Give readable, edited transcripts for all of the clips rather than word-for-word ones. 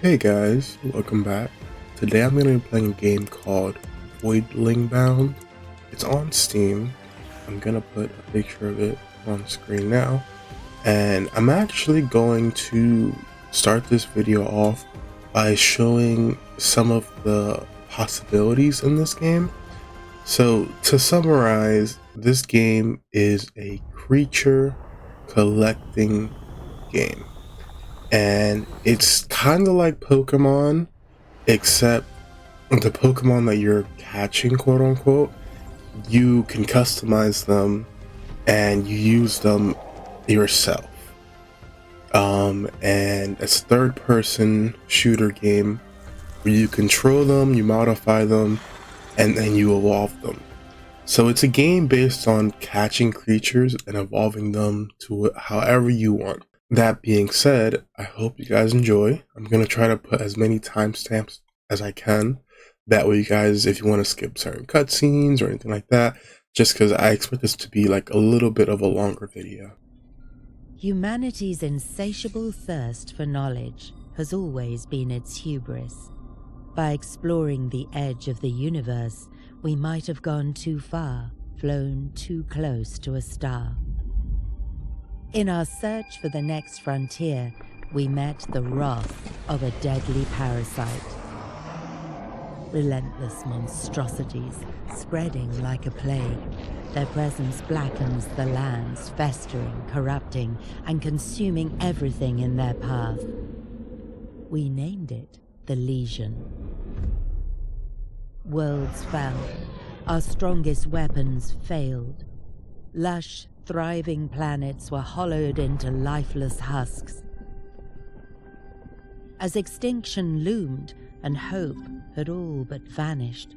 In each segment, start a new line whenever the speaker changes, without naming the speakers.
Hey guys, welcome back. Today I'm going to be playing a game called Voidling Bound. It's on Steam. I'm going to put a picture of it on screen now. And I'm actually going to start this video off by showing some of the possibilities in this game. So to summarize, this game is a creature collecting game. And it's kind of like Pokemon, except the Pokemon that you're catching, quote unquote, you can customize them and you use them yourself. And it's a third person shooter game where you control them, you modify them, and then you evolve them. So it's a game based on catching creatures and evolving them to however you want. That being said, I hope you guys enjoy. I'm going to try to put as many timestamps as I can. That way you guys, if you want to skip certain cutscenes or anything like that, just because I expect this to be like a little bit of a longer video.
Humanity's insatiable thirst for knowledge has always been its hubris. By exploring the edge of the universe, we might have gone too far, flown too close to a star. In our search for the next frontier, we met the wrath of a deadly parasite. Relentless monstrosities, spreading like a plague. Their presence blackens the lands, festering, corrupting, and consuming everything in their path. We named it the Legion. Worlds fell. Our strongest weapons failed. Lush, thriving planets were hollowed into lifeless husks. As extinction loomed and hope had all but vanished,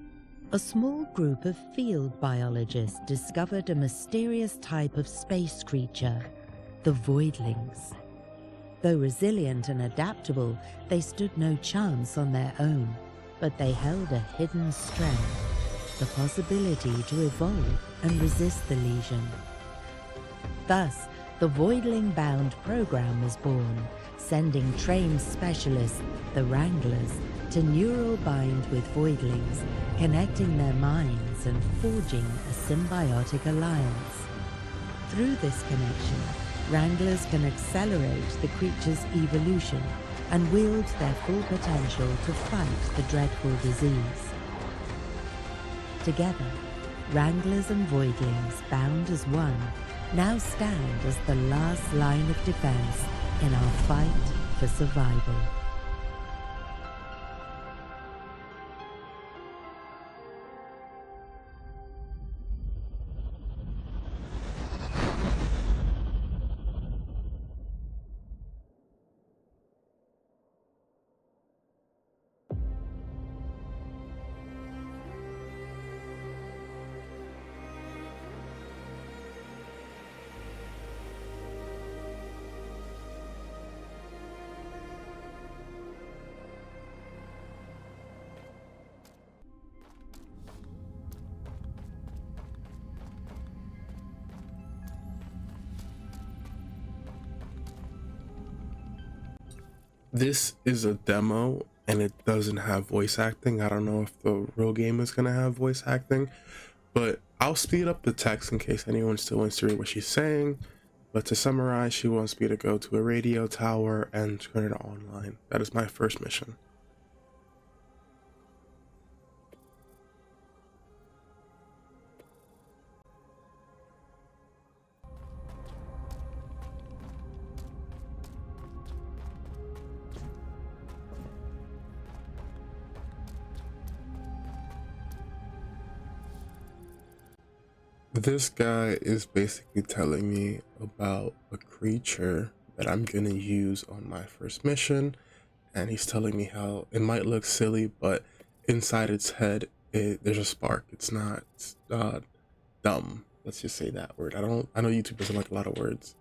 a small group of field biologists discovered a mysterious type of space creature, the Voidlings. Though resilient and adaptable, they stood no chance on their own, but they held a hidden strength, the possibility to evolve and resist the Legion. Thus, the Voidling Bound program was born, sending trained specialists, the Wranglers, to neural bind with Voidlings, connecting their minds and forging a symbiotic alliance. Through this connection, Wranglers can accelerate the creature's evolution and wield their full potential to fight the dreadful disease. Together, Wranglers and Voidlings, bound as one, now stand as the last line of defense in our fight for survival.
This is a demo and it doesn't have voice acting. I don't know if the real game is going to have voice acting, but I'll speed up the text in case anyone still wants to read what she's saying. But to summarize, she wants me to go to a radio tower and turn it online. That is my first mission. This guy is basically telling me about a creature that I'm gonna use on my first mission, and he's telling me how it might look silly, but inside its head, there's a spark. It's not dumb. Let's just say that word. I know YouTube doesn't like a lot of words.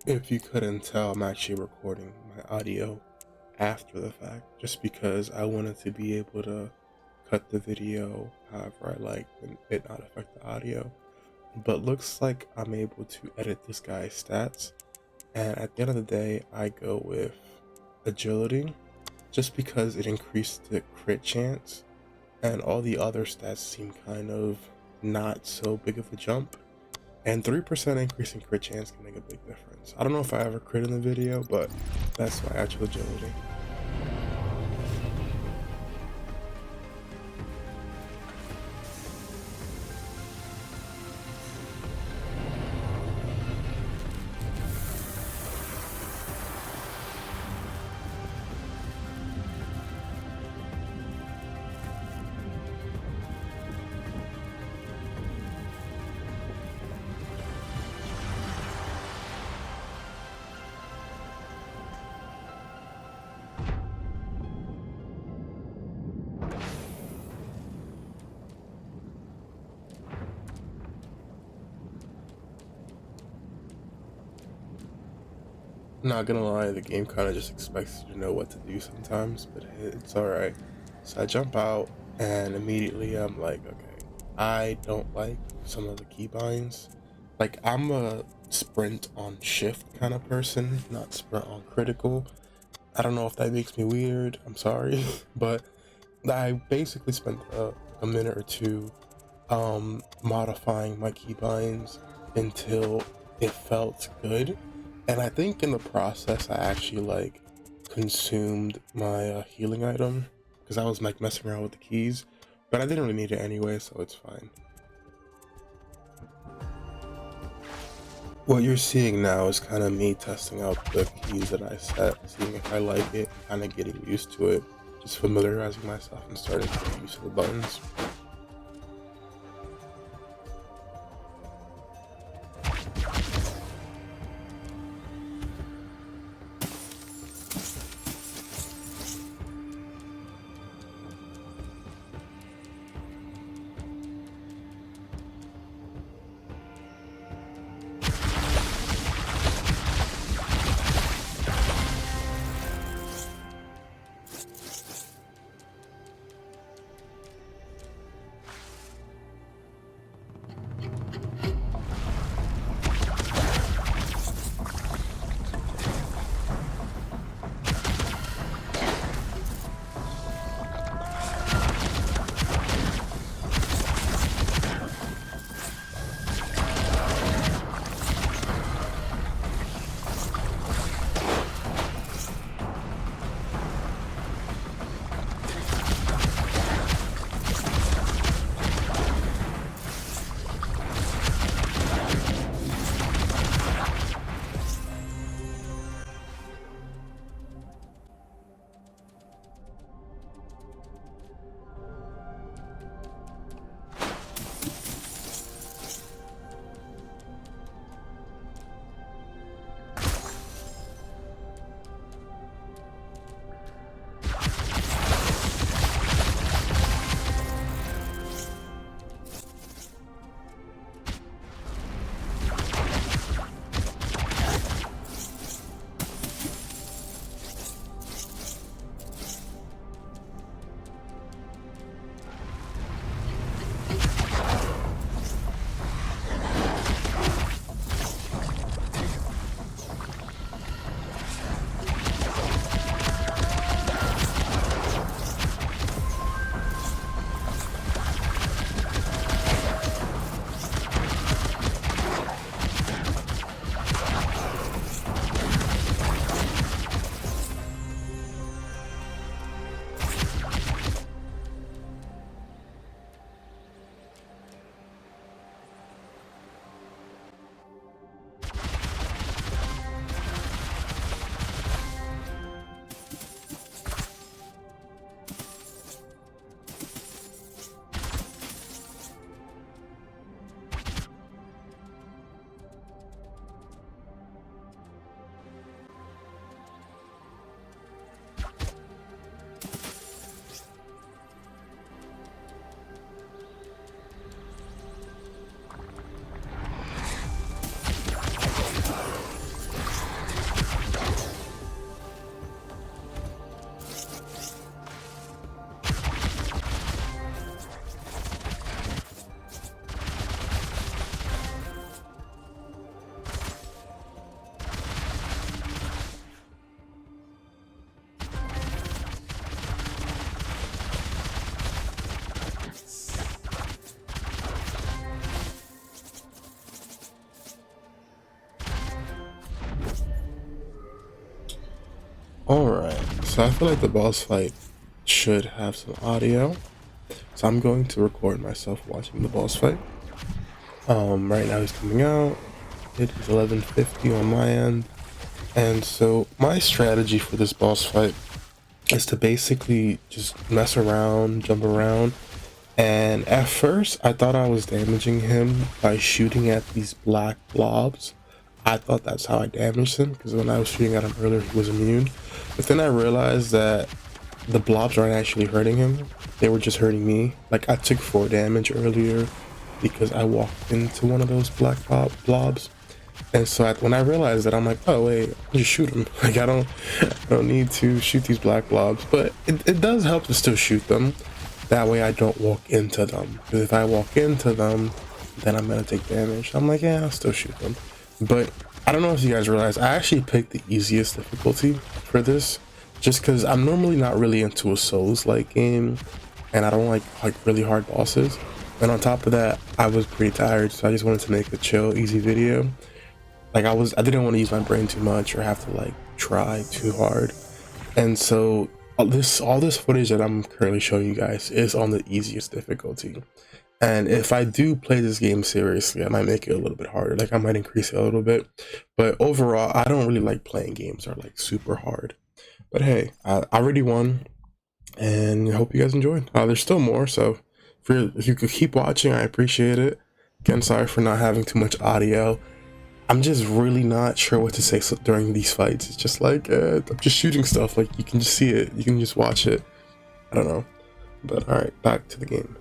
If you couldn't tell, I'm actually recording my audio after the fact, just because I wanted to be able to cut the video however I like and it not affect the audio. But looks like I'm able to edit this guy's stats, and at the end of the day, I go with agility, just because it increased the crit chance, and all the other stats seem kind of not so big of a jump. And 3% increase in crit chance can make a big difference. I don't know if I ever crit in the video, but that's my actual agility. Not gonna lie, the game kind of just expects you to know what to do sometimes, but it's alright. So I jump out, and immediately I'm like, okay, I don't like some of the keybinds. Like, I'm a sprint on shift kind of person, not sprint on critical. I don't know if that makes me weird, I'm sorry, but I basically spent a minute or two modifying my keybinds until it felt good. And I think in the process, I actually like consumed my healing item because I was like messing around with the keys, but I didn't really need it anyway, so it's fine. What you're seeing now is kind of me testing out the keys that I set, seeing if I like it, kind of getting used to it, just familiarizing myself and starting to get used to the buttons. Alright, so I feel like the boss fight should have some audio. So I'm going to record myself watching the boss fight. Right now he's coming out. It is 11:50 on my end. And so my strategy for this boss fight is to basically just mess around, jump around. And at first I thought I was damaging him by shooting at these black blobs. I thought that's how I damaged him, because when I was shooting at him earlier he was immune. But then I realized that the blobs aren't actually hurting him. They were just hurting me. Like, I took 4 damage earlier because I walked into one of those black blobs. And so when I realized that, I'm like, oh wait, I'll just shoot them. Like, I don't need to shoot these black blobs. But it does help to still shoot them. That way I don't walk into them. Because if I walk into them, then I'm gonna take damage. I'm like, yeah, I'll still shoot them. But I don't know if you guys realize, I actually picked the easiest difficulty for this, just because I'm normally not really into a Souls-like game, and I don't like really hard bosses. And on top of that, I was pretty tired, so I just wanted to make a chill, easy video. Like, I didn't want to use my brain too much or have to like try too hard. And so all this footage that I'm currently showing you guys is on the easiest difficulty. And if I do play this game seriously, I might make it a little bit harder. Like, I might increase it a little bit. But overall, I don't really like playing games that are like super hard. But hey, I already won, and I hope you guys enjoyed. There's still more, so if you could keep watching, I appreciate it. Again, sorry for not having too much audio. I'm just really not sure what to say during these fights. It's just like, I'm just shooting stuff. Like, you can just see it. You can just watch it. I don't know. But alright, back to the game.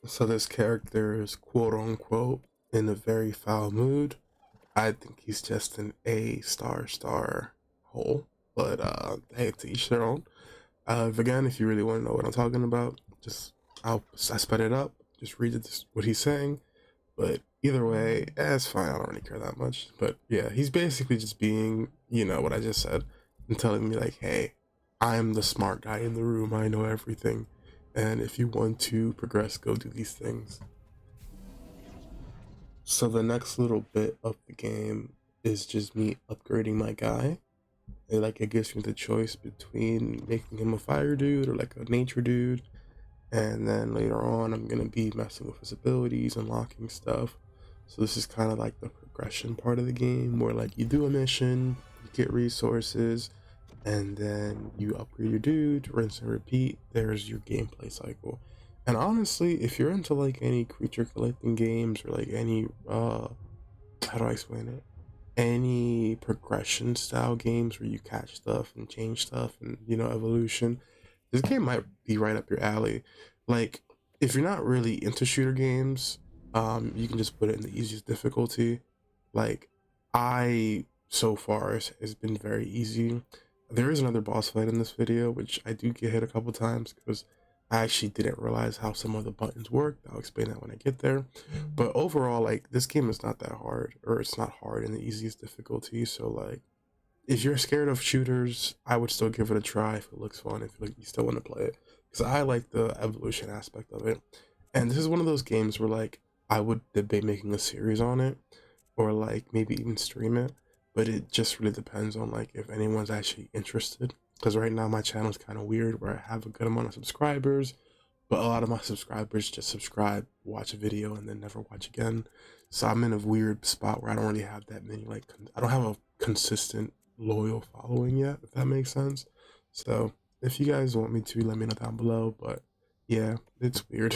So this character is quote unquote in a very foul mood. I think he's just an A star hole. But hey, to each their own. Again, if you really want to know what I'm talking about, just I sped it up. Just read what he's saying. But either way, it's fine. I don't really care that much. But yeah, he's basically just being, what I just said, and telling me like, hey, I'm the smart guy in the room. I know everything. And if you want to progress, go do these things. So the next little bit of the game is just me upgrading my guy. It gives me the choice between making him a fire dude or like a nature dude. And then later on, I'm gonna be messing with his abilities, unlocking stuff. So this is kind of like the progression part of the game, where like you do a mission, you get resources, and then you upgrade your dude, rinse and repeat. There's your gameplay cycle. And honestly, if you're into like any creature collecting games or like any how do I explain it? Any progression style games where you catch stuff and change stuff and evolution, this game might be right up your alley. Like, if you're not really into shooter games, you can just put it in the easiest difficulty. Like, I so far has been very easy. There is another boss fight in this video, which I do get hit a couple times because I actually didn't realize how some of the buttons worked. I'll explain that when I get there. But overall, like, this game is not that hard, or it's not hard in the easiest difficulty. So like, if you're scared of shooters, I would still give it a try if it looks fun, if like you still want to play it, because I like the evolution aspect of it. And this is one of those games where like I would debate making a series on it, or like maybe even stream it, but it just really depends on like if anyone's actually interested. Because right now my channel is kind of weird, where I have a good amount of subscribers, but a lot of my subscribers just subscribe, watch a video, and then never watch again. So I'm in a weird spot where I don't really have that many, like, I don't have a consistent loyal following yet, if that makes sense. So if you guys want me to, let me know down below. But yeah, it's weird.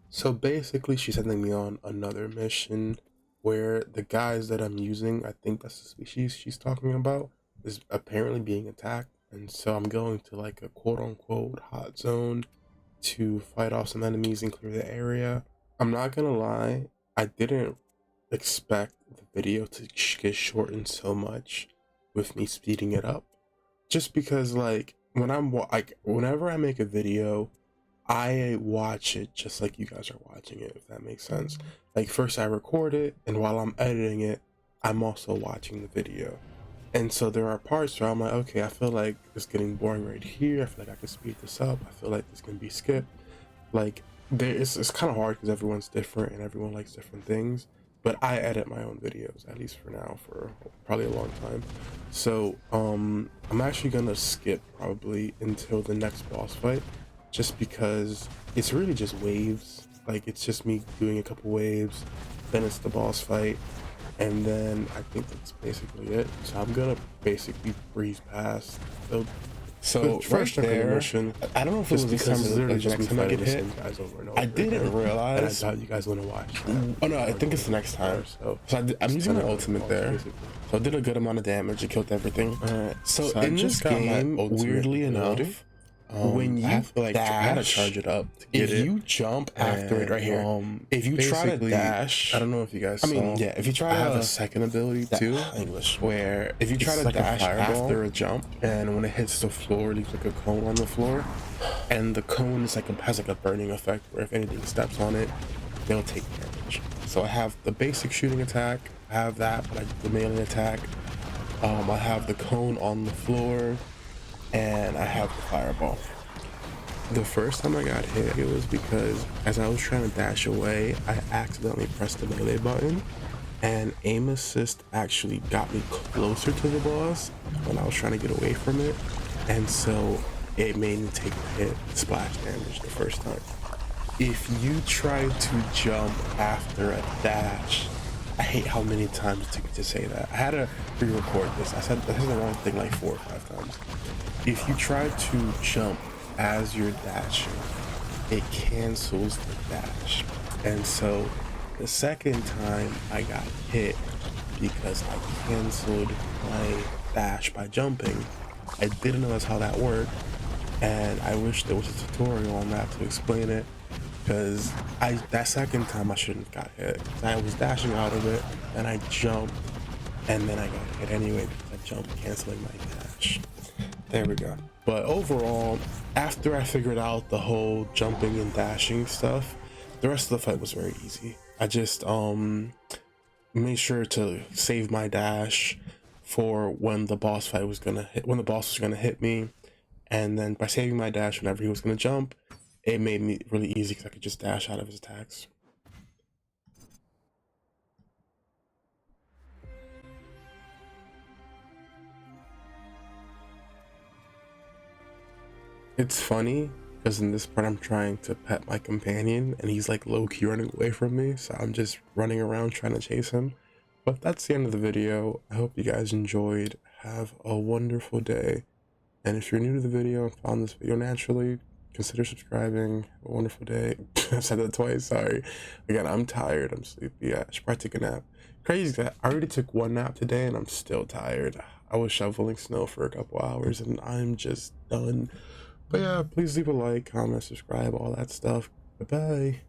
So basically, she's sending me on another mission where the guys that I'm using, I think that's the species she's talking about, is apparently being attacked. And so I'm going to like a quote unquote hot zone to fight off some enemies and clear the area. I'm not gonna lie, I didn't expect the video to get shortened so much with me speeding it up. Just because like whenever I make a video, I watch it just like you guys are watching it, if that makes sense. Like, first I record it, and while I'm editing it, I'm also watching the video. And so there are parts where I'm like, okay, I feel like it's getting boring right here. I feel like I could speed this up. I feel like this can be skipped. Like, it's kind of hard because everyone's different and everyone likes different things. But I edit my own videos, at least for now, for probably a long time. So I'm actually gonna skip probably until the next boss fight, just because it's really just waves. Like, it's just me doing a couple waves, then it's the boss fight, and then I think that's basically it. So I'm gonna basically breeze past the first chunk of the mission.
I don't know if it
Just
was this
because
time
it's
or
literally
the
just me
next time I
fighting
get
the
hit.
same guys over and over.
I didn't
again, and I
realize.
thought you guys want to watch.
Oh no, I think it's the next time. So I'm using my ultimate there. So I did a good amount of damage. It killed everything. So
I
in this
just got my
game,
ultimate
weirdly
ability.
enough, when you
I have to, like, I had to
dash,
charge it up to get
if
it.
you jump after it right here, if you try to
basically,
dash,
I don't know if you guys
I
saw.
mean, yeah, if you try
I have
to
a second ability too,
English, where if you try
it's
to
like
dash
a fireball
after a jump,
and when it hits the floor, it leaves like a cone on the floor, and the cone is like has like a burning effect where if anything steps on it, they'll take damage. So I have the basic shooting attack, I have that, but I do the melee attack. I have the cone on the floor, and I have the fireball. The first time I got hit, it was because as I was trying to dash away, I accidentally pressed the melee button, and aim assist actually got me closer to the boss when I was trying to get away from it, and so it made me take the hit splash damage the first time. If you try to jump after a dash, I hate how many times it took me to say that. I had to re-record this. I said the wrong thing like 4 or 5 times. If you try to jump as you're dashing, it cancels the dash. And so the second time I got hit because I canceled my dash by jumping. I didn't know that's how that worked, and I wish there was a tutorial on that to explain it, because that second time I shouldn't have got hit. I was dashing out of it, and I jumped, and then I got hit anyway because I jumped, canceling my dash. There we go. But overall, after I figured out the whole jumping and dashing stuff, the rest of the fight was very easy. I just made sure to save my dash for when the boss fight was gonna hit, when the boss was gonna hit me, and then by saving my dash whenever he was gonna jump, it made me really easy because I could just dash out of his attacks. It's funny because in this part I'm trying to pet my companion and he's like low-key running away from me, so I'm just running around trying to chase him. But that's the end of the video. I hope you guys enjoyed. Have a wonderful day. And if you're new to the video and found this video naturally, consider subscribing. Have a wonderful day. I've said that twice, sorry. Again, I'm tired, I'm sleepy. I should probably take a nap. Crazy that I already took one nap today and I'm still tired. I was shoveling snow for a couple hours and I'm just done. But yeah, please leave a like, comment, subscribe, all that stuff. Bye-bye.